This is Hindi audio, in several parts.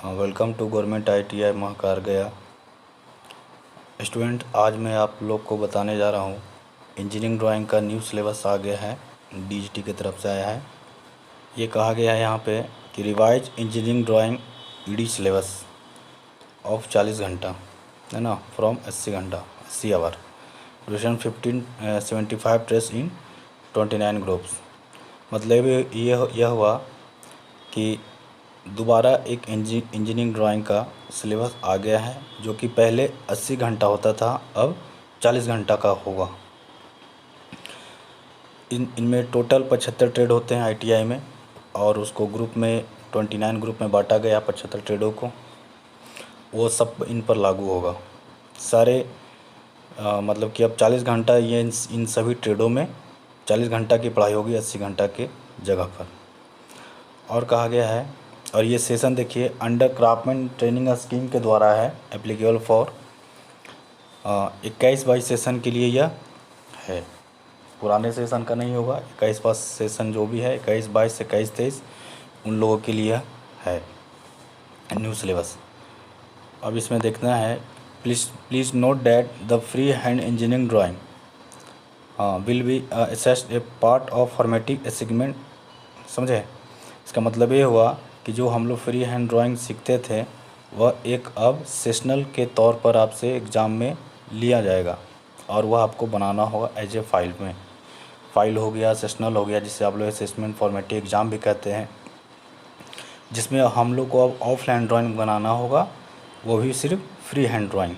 Welcome to government ITI Mahakar गया। स्टूडेंट, आज मैं आप लोग को बताने जा रहा हूँ इंजीनियरिंग ड्राइंग का न्यू सिलेबस आ गया है, DGT की तरफ से आया है। ये कहा गया है यहाँ पे कि revise engineering drawing ED syllabus of 40 घंटा है ना, फ्रॉम 80 घंटा 80 hour, duration 1575 test in 29 groups. मतलब यह हुआ कि दोबारा एक इंजीनियरिंग ड्राइंग का सिलेबस आ गया है, जो कि पहले 80 घंटा होता था, अब 40 घंटा का होगा। इनमें टोटल 75 ट्रेड होते हैं ITI में, और उसको ग्रुप में 29 ग्रुप में बांटा गया 75 ट्रेडों को। वो सब इन पर लागू होगा सारे। मतलब कि अब 40 घंटा ये इन सभी ट्रेडों में 40 घंटा की पढ़ाई होगी 80 घंटा के जगह पर। और कहा गया है, और ये सेशन देखिए अंडर क्राफ्टमैन ट्रेनिंग स्कीम के द्वारा है, एप्लीकेबल फॉर 21-22 सेशन के लिए यह है। पुराने सेशन का नहीं होगा। 21-22 सेशन जो भी है, 21-22 21-23 उन लोगों के लिए है न्यू सिलेबस। अब इसमें देखना है, please note that the free hand engineering drawing will be assessed A part of formative assessment. समझे? इसका मतलब ये हुआ कि जो हम लोग फ्री हैंड ड्राइंग सीखते थे वह एक अब सेशनल के तौर पर आपसे एग्ज़ाम में लिया जाएगा, और वह आपको बनाना होगा एज ए फाइल में। फाइल हो गया, सेशनल हो गया, जिसे आप लोग असेसमेंट फॉर्मेटिव एग्ज़ाम भी कहते हैं, जिसमें हम लोग को अब ऑफलाइन ड्राइंग बनाना होगा, वो भी सिर्फ फ्री हैंड ड्राइंग,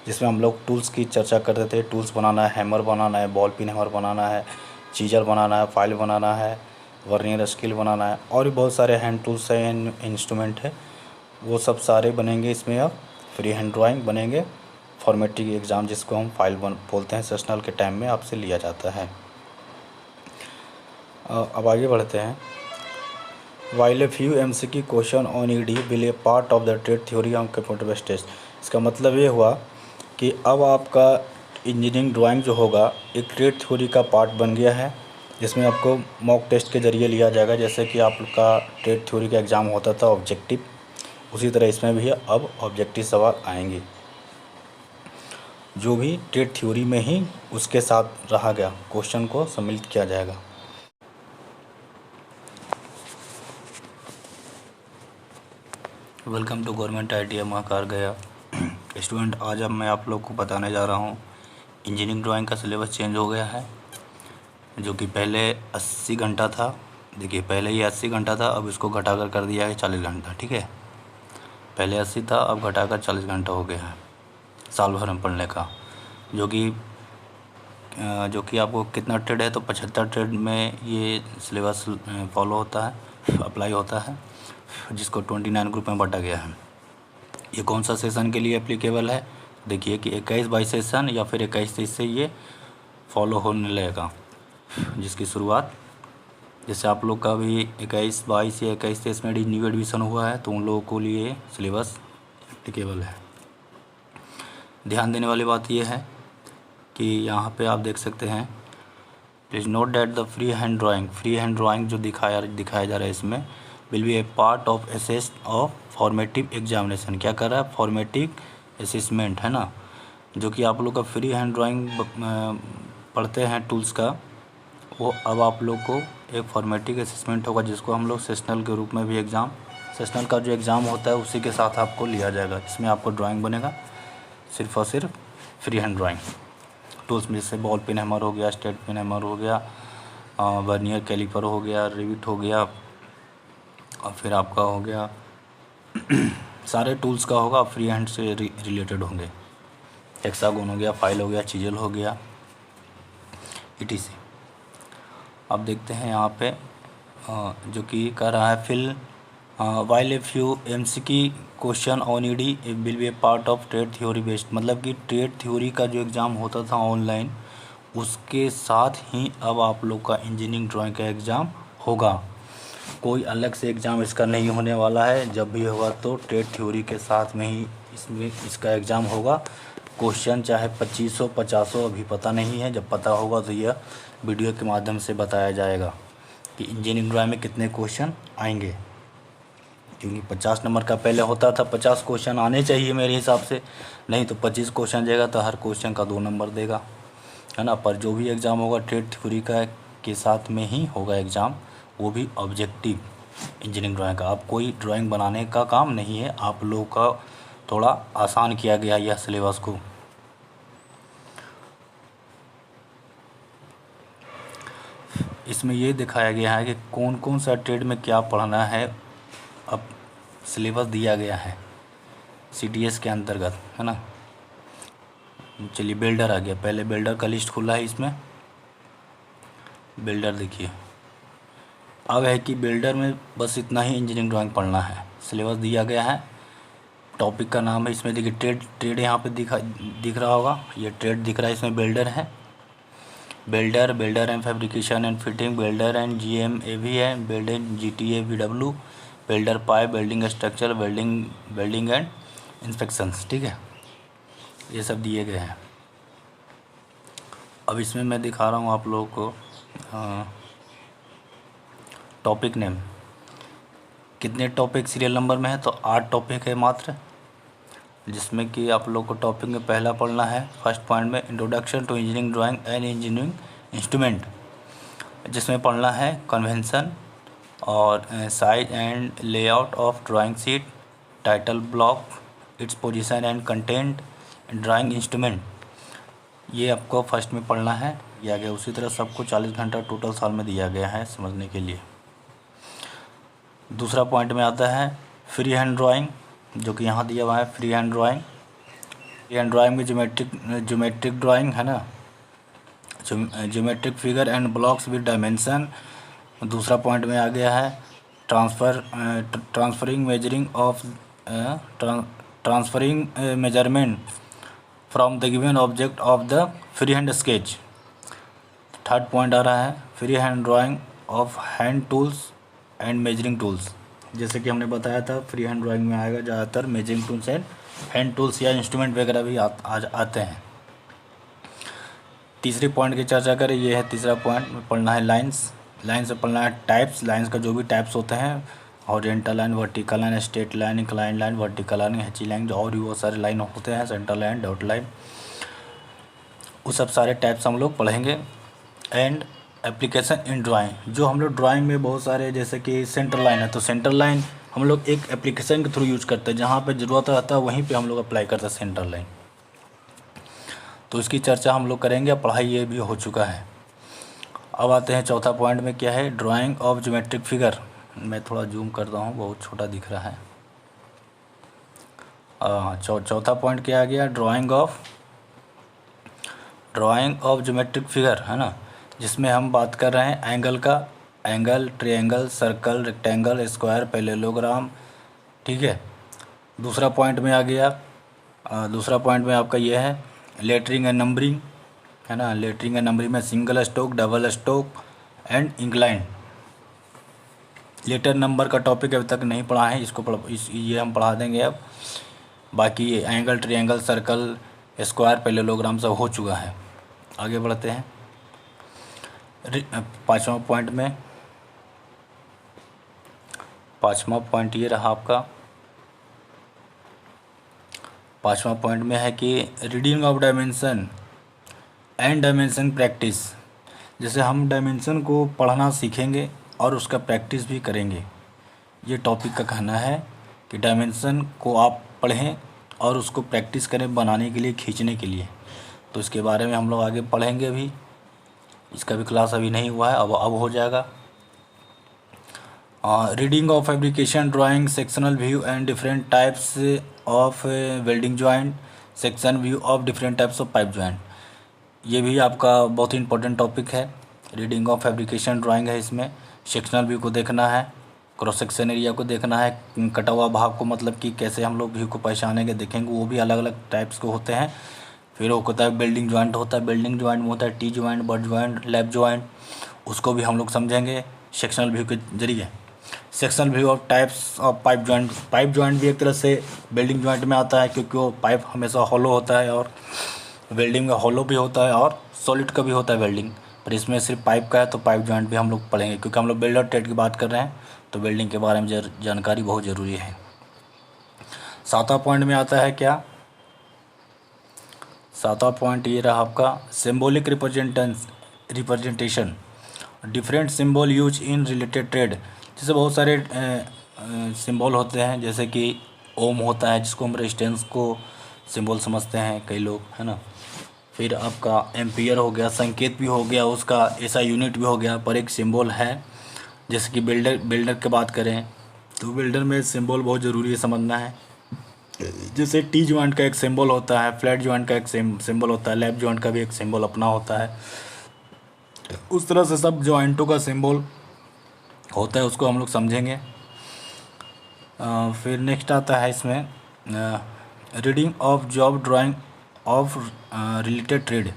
जिसमें हम लोग टूल्स की चर्चा करते थे। टूल्स बनाना है, हैमर बनाना है, बॉल पिन हैमर बनाना है, चीजर बनाना है, फाइल बनाना है, वर्नियर स्केल बनाना है, और भी बहुत सारे हैंड टूल्स हैं, इंस्ट्रूमेंट है, वो सब सारे बनेंगे इसमें। अब फ्री हैंड ड्राइंग बनेंगे, फॉर्मेटिव एग्ज़ाम जिसको हम फाइल बोलते हैं, सेशनल के टाइम में आपसे लिया जाता है। अब आगे बढ़ते हैं। While a few MCQ question on ED will a part of the trade theory on computer based test. इसका मतलब ये हुआ कि अब आपका इंजीनियरिंग ड्राइंग जो होगा एक ट्रेड थ्योरी का पार्ट बन गया है, जिसमें आपको मॉक टेस्ट के ज़रिए लिया जाएगा। जैसे कि आपका ट्रेड थ्योरी का एग्ज़ाम होता था ऑब्जेक्टिव, उसी तरह इसमें भी अब ऑब्जेक्टिव सवाल आएंगे, जो भी ट्रेड थ्योरी में ही उसके साथ रहा गया क्वेश्चन को सम्मिलित किया जाएगा। Welcome to government ITI Mahakar गया। स्टूडेंट, आज अब मैं आप लोग को बताने जा रहा हूँ इंजीनियरिंग ड्राइंग का सिलेबस चेंज हो गया है, जो कि पहले 80 घंटा था। देखिए, पहले ये 80 घंटा था, अब इसको घटाकर कर दिया है 40 घंटा। ठीक है, पहले 80 था, अब घटाकर 40 घंटा हो गया है साल भर में पढ़ने का। जो कि आपको कितना ट्रेड है, तो 75 ट्रेड में ये सिलेबस फॉलो होता है, अप्लाई होता है, जिसको 29 ग्रुप में बांटा गया है। ये कौन सा सेशन के लिए एप्लीकेबल है? देखिए कि 21-22 सेशन या फिर 21-23 से ये फॉलो होने लगेगा, जिसकी शुरुआत, जैसे आप लोग का भी 21-22 या 21-23 में न्यू एडमिशन हुआ है, तो उन लोगों को लिए सिलेबस एप्लीकेबल है। ध्यान देने वाली बात यह है कि यहाँ पे आप देख सकते हैं, please note that the free hand drawing जो दिखाया जा रहा है इसमें, will be a part of assess of formative examination. क्या कर रहा है? फॉर्मेटिव असेसमेंट है ना, जो कि आप लोग का फ्री हैंड ड्राइंग पढ़ते हैं टूल्स का, वो अब आप लोग को एक फॉर्मेटिव असेसमेंट होगा, जिसको हम लोग सेशनल के रूप में भी एग्ज़ाम, सेशनल का जो एग्ज़ाम होता है उसी के साथ आपको लिया जाएगा, जिसमें आपको ड्राइंग बनेगा सिर्फ और सिर्फ फ्री हैंड ड्राइंग टूल्स में, जैसे बॉल पिन हैमर हो गया, स्टेट पिन हैमर हो गया, वर्नियर कैलिपर हो गया, रिविट हो गया, और फिर आपका हो गया सारे टूल्स का होगा, फ्री हैंड से रिलेटेड होंगे। हेक्सागोन हो गया, फाइल हो गया, चीजल हो गया, ETC। अब देखते हैं यहाँ पे जो कि कह रहा है, fill while a few MCQ question on ED will be a part of trade theory based. मतलब कि ट्रेड थ्योरी का जो एग्ज़ाम होता था ऑनलाइन, उसके साथ ही अब आप लोग का इंजीनियरिंग ड्राइंग का एग्ज़ाम होगा। कोई अलग से एग्ज़ाम इसका नहीं होने वाला है। जब भी होगा तो ट्रेड थ्योरी के साथ में ही इसका एग्ज़ाम होगा। क्वेश्चन चाहे 2500 50 अभी पता नहीं है, जब पता होगा तो यह वीडियो के माध्यम से बताया जाएगा कि इंजीनियरिंग ड्राइंग में कितने क्वेश्चन आएंगे। क्योंकि 50 नंबर का पहले होता था, 50 क्वेश्चन आने चाहिए मेरे हिसाब से, नहीं तो 25 क्वेश्चन जाएगा तो हर क्वेश्चन का 2 नंबर देगा, है ना। पर जो भी एग्ज़ाम होगा ट्रेड थ्योरी का के साथ में ही होगा एग्ज़ाम, वो भी ऑब्जेक्टिव इंजीनियरिंग ड्राइंग का। अब कोई ड्राइंग बनाने का काम नहीं है, आप लोगों का थोड़ा आसान किया गया यह सिलेबस को। इसमें ये दिखाया गया है कि कौन कौन सा ट्रेड में क्या पढ़ना है, अब सिलेबस दिया गया है CDS के अंतर्गत, है ना। चलिए बिल्डर आ गया, पहले बिल्डर का लिस्ट खुला है इसमें। बिल्डर देखिए, अब है कि बिल्डर में बस इतना ही इंजीनियरिंग ड्राइंग पढ़ना है, सिलेबस दिया गया है। टॉपिक का नाम है इसमें देखिए ट्रेड यहाँ पे दिख रहा होगा, ये ट्रेड दिख रहा है, इसमें बिल्डर है, builder and fabrication and fitting, builder and GMAV है, building GTAVW, builder pipe, building structure, building and inspections, ठीक है, ये सब दिए गए हैं। अब इसमें मैं दिखा रहा हूँ आप लोगों को टॉपिक नेम, कितने टॉपिक सीरियल नंबर में है, तो 8 टॉपिक है मात्र, जिसमें कि आप लोग को टॉपिक में पहला पढ़ना है फर्स्ट पॉइंट में introduction to engineering drawing and engineering instrument, जिसमें पढ़ना है कन्वेंशन और size and layout of drawing sheet, title block, its position and content, drawing instrument, ये आपको फर्स्ट में पढ़ना है, दिया गया। उसी तरह सबको 40 घंटा टोटल साल में दिया गया है समझने के लिए। दूसरा पॉइंट में आता है फ्री हैंड ड्राइंग, जो कि यहाँ दिया हुआ है free hand drawing. Free hand drawing में ज्योमेट्रिक ड्राइंग है ना, geometric figure and blocks with dimension. दूसरा पॉइंट में आ गया है transferring measurement from the given object of the free hand sketch. Third point आ रहा है free hand drawing of hand tools and measuring tools, जैसे कि हमने बताया था फ्री हैंड ड्राइंग में आएगा ज़्यादातर measuring tools and hand tools या इंस्ट्रूमेंट वगैरह भी आते हैं। तीसरे पॉइंट की चर्चा करें, ये है तीसरा पॉइंट में पढ़ना है लाइंस से पढ़ना है टाइप्स, लाइंस का जो भी टाइप्स होते हैं, horizontal line, vertical line, straight line, inclined line, vertical line, hatched line, जो और भी बहुत सारे लाइन होते हैं, सेंटर लाइन, डॉट लाइन, वो सब सारे टाइप्स हम लोग पढ़ेंगे। एंड एप्लीकेशन इन ड्राइंग, जो हम लोग ड्राइंग में बहुत सारे, जैसे कि सेंटर लाइन है, तो सेंटर लाइन हम लोग एक एप्लीकेशन के थ्रू यूज करते हैं, जहाँ पे ज़रूरत रहता है वहीं पे हम लोग अप्लाई करते हैं सेंटर लाइन, तो इसकी चर्चा हम लोग करेंगे। पढ़ाई ये भी हो चुका है। अब आते हैं चौथा पॉइंट में, क्या है ड्राइंग ऑफ ज्योमेट्रिक फिगर। मैं थोड़ा जूम करता हूँ, बहुत छोटा दिख रहा है। चौथा पॉइंट क्या आ गया, ड्राइंग ऑफ ज्योमेट्रिक फिगर, है ना, जिसमें हम बात कर रहे हैं एंगल का, angle, triangle, circle, rectangle, square, parallelogram, ठीक है। दूसरा पॉइंट में आ गया, दूसरा पॉइंट में आपका ये है लेटरिंग एंड नंबरिंग, है ना, लेटरिंग एंड नंबरिंग में single stroke, double stroke and incline. Letter number का टॉपिक अभी तक नहीं पढ़ा है, ये हम पढ़ा देंगे अब। बाकी angle, triangle, circle, square, parallelogram सब हो चुका है। आगे बढ़ते हैं पाँचवा पॉइंट ये रहा आपका। पाँचवा पॉइंट में है कि reading of dimension and dimension practice, जैसे हम डायमेंशन को पढ़ना सीखेंगे और उसका प्रैक्टिस भी करेंगे। ये टॉपिक का कहना है कि डायमेंशन को आप पढ़ें और उसको प्रैक्टिस करें बनाने के लिए, खींचने के लिए। तो इसके बारे में हम लोग आगे पढ़ेंगे, अभी इसका भी क्लास अभी नहीं हुआ है, अब हो जाएगा। Reading of fabrication drawing, sectional view and different types of welding joint, section view of different types of pipe joint, ये भी आपका बहुत ही इंपॉर्टेंट टॉपिक है। रीडिंग ऑफ फैब्रिकेशन ड्राइंग है, इसमें सेक्शनल व्यू को देखना है, क्रॉस सेक्शन एरिया को देखना है, कटा हुआ भाग को, मतलब कि कैसे हम लोग व्यू को पहचानेंगे, देखेंगे, वो भी अलग अलग टाइप्स के होते हैं। फिर वो होता है बिल्डिंग जॉइंट होता है, बिल्डिंग जॉइंट में होता है T joint, butt joint, lap joint, उसको भी हम लोग समझेंगे सेक्शनल व्यू के जरिए। Sectional view of types of pipe joint भी एक तरह से बिल्डिंग जॉइंट में आता है, क्योंकि वो पाइप हमेशा हॉलो होता है, और वेल्डिंग में हॉलो भी होता है और सॉलिड का भी होता है वेल्डिंग, पर इसमें सिर्फ पाइप का है, तो पाइप जॉइंट भी हम लोग पढ़ेंगे, क्योंकि हम लोग बिल्डर ट्रेड की बात कर रहे हैं, तो बिल्डिंग के बारे में जानकारी बहुत ज़रूरी है। 7वां पॉइंट में आता है क्या, 7वां पॉइंट ये रहा आपका symbolic representation, different symbol use in related trade. जैसे बहुत सारे सिंबल होते हैं, जैसे कि ओम होता है जिसको हम रेजिस्टेंस को सिंबल समझते हैं कई लोग, है ना। फिर आपका एम्पियर हो गया, संकेत भी हो गया, उसका ऐसा यूनिट भी हो गया, पर एक सिंबल है। जैसे कि बिल्डर की बात करें तो बिल्डर में सिंबल बहुत ज़रूरी है समझना है। जैसे टी जॉइंट का एक सिंबल होता है, फ्लैट जॉइंट का एक सिंबल होता है, लैप जॉइंट का भी एक सिंबल अपना होता है। उस तरह से सब जॉइंटों का सिंबल होता है, उसको हम लोग समझेंगे। फिर नेक्स्ट आता है इसमें reading of job drying of related trade.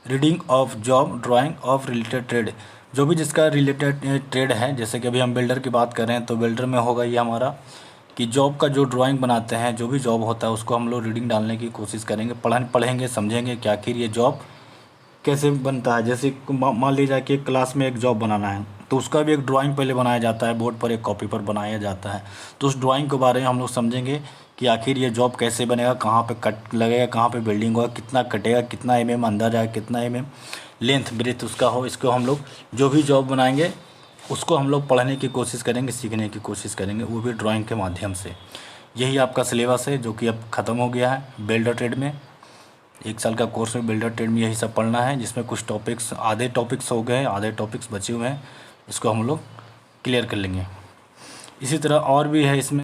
Reading of job drying of related trade, जो भी जिसका रिलेटेड ट्रेड है। जैसे कि अभी हम बिल्डर की बात कर रहे हैं तो बिल्डर में होगा ये हमारा कि जॉब का जो ड्राइंग बनाते हैं, जो भी जॉब होता है उसको हम लोग रीडिंग डालने की कोशिश करेंगे, पढ़ेंगे, समझेंगे कि आखिर ये जॉब कैसे बनता है। जैसे मान लीजिए कि एक क्लास में एक जॉब बनाना है तो उसका भी एक ड्राइंग पहले बनाया जाता है, बोर्ड पर एक कॉपी पर बनाया जाता है। तो उस ड्राइंग के बारे में हम लोग समझेंगे कि आखिर ये जॉब कैसे बनेगा, कहाँ पे कट लगेगा, कहाँ पे बिल्डिंग होगा, कितना कटेगा, कितना mm अंदर जाएगा, कितना mm लेंथ ब्रेथ उसका हो। इसको हम लोग जो भी जॉब बनाएंगे उसको हम लोग पढ़ने की कोशिश करेंगे, सीखने की कोशिश करेंगे, वो भी ड्राइंग के माध्यम से। यही आपका सिलेबस है जो कि अब ख़त्म हो गया है बिल्डर ट्रेड में। 1 साल का कोर्स में बिल्डर ट्रेड में यही सब पढ़ना है, जिसमें कुछ टॉपिक्स, आधे टॉपिक्स हो गए, आधे टॉपिक्स बचे हुए हैं, इसको हम लोग क्लियर कर लेंगे। इसी तरह और भी है इसमें।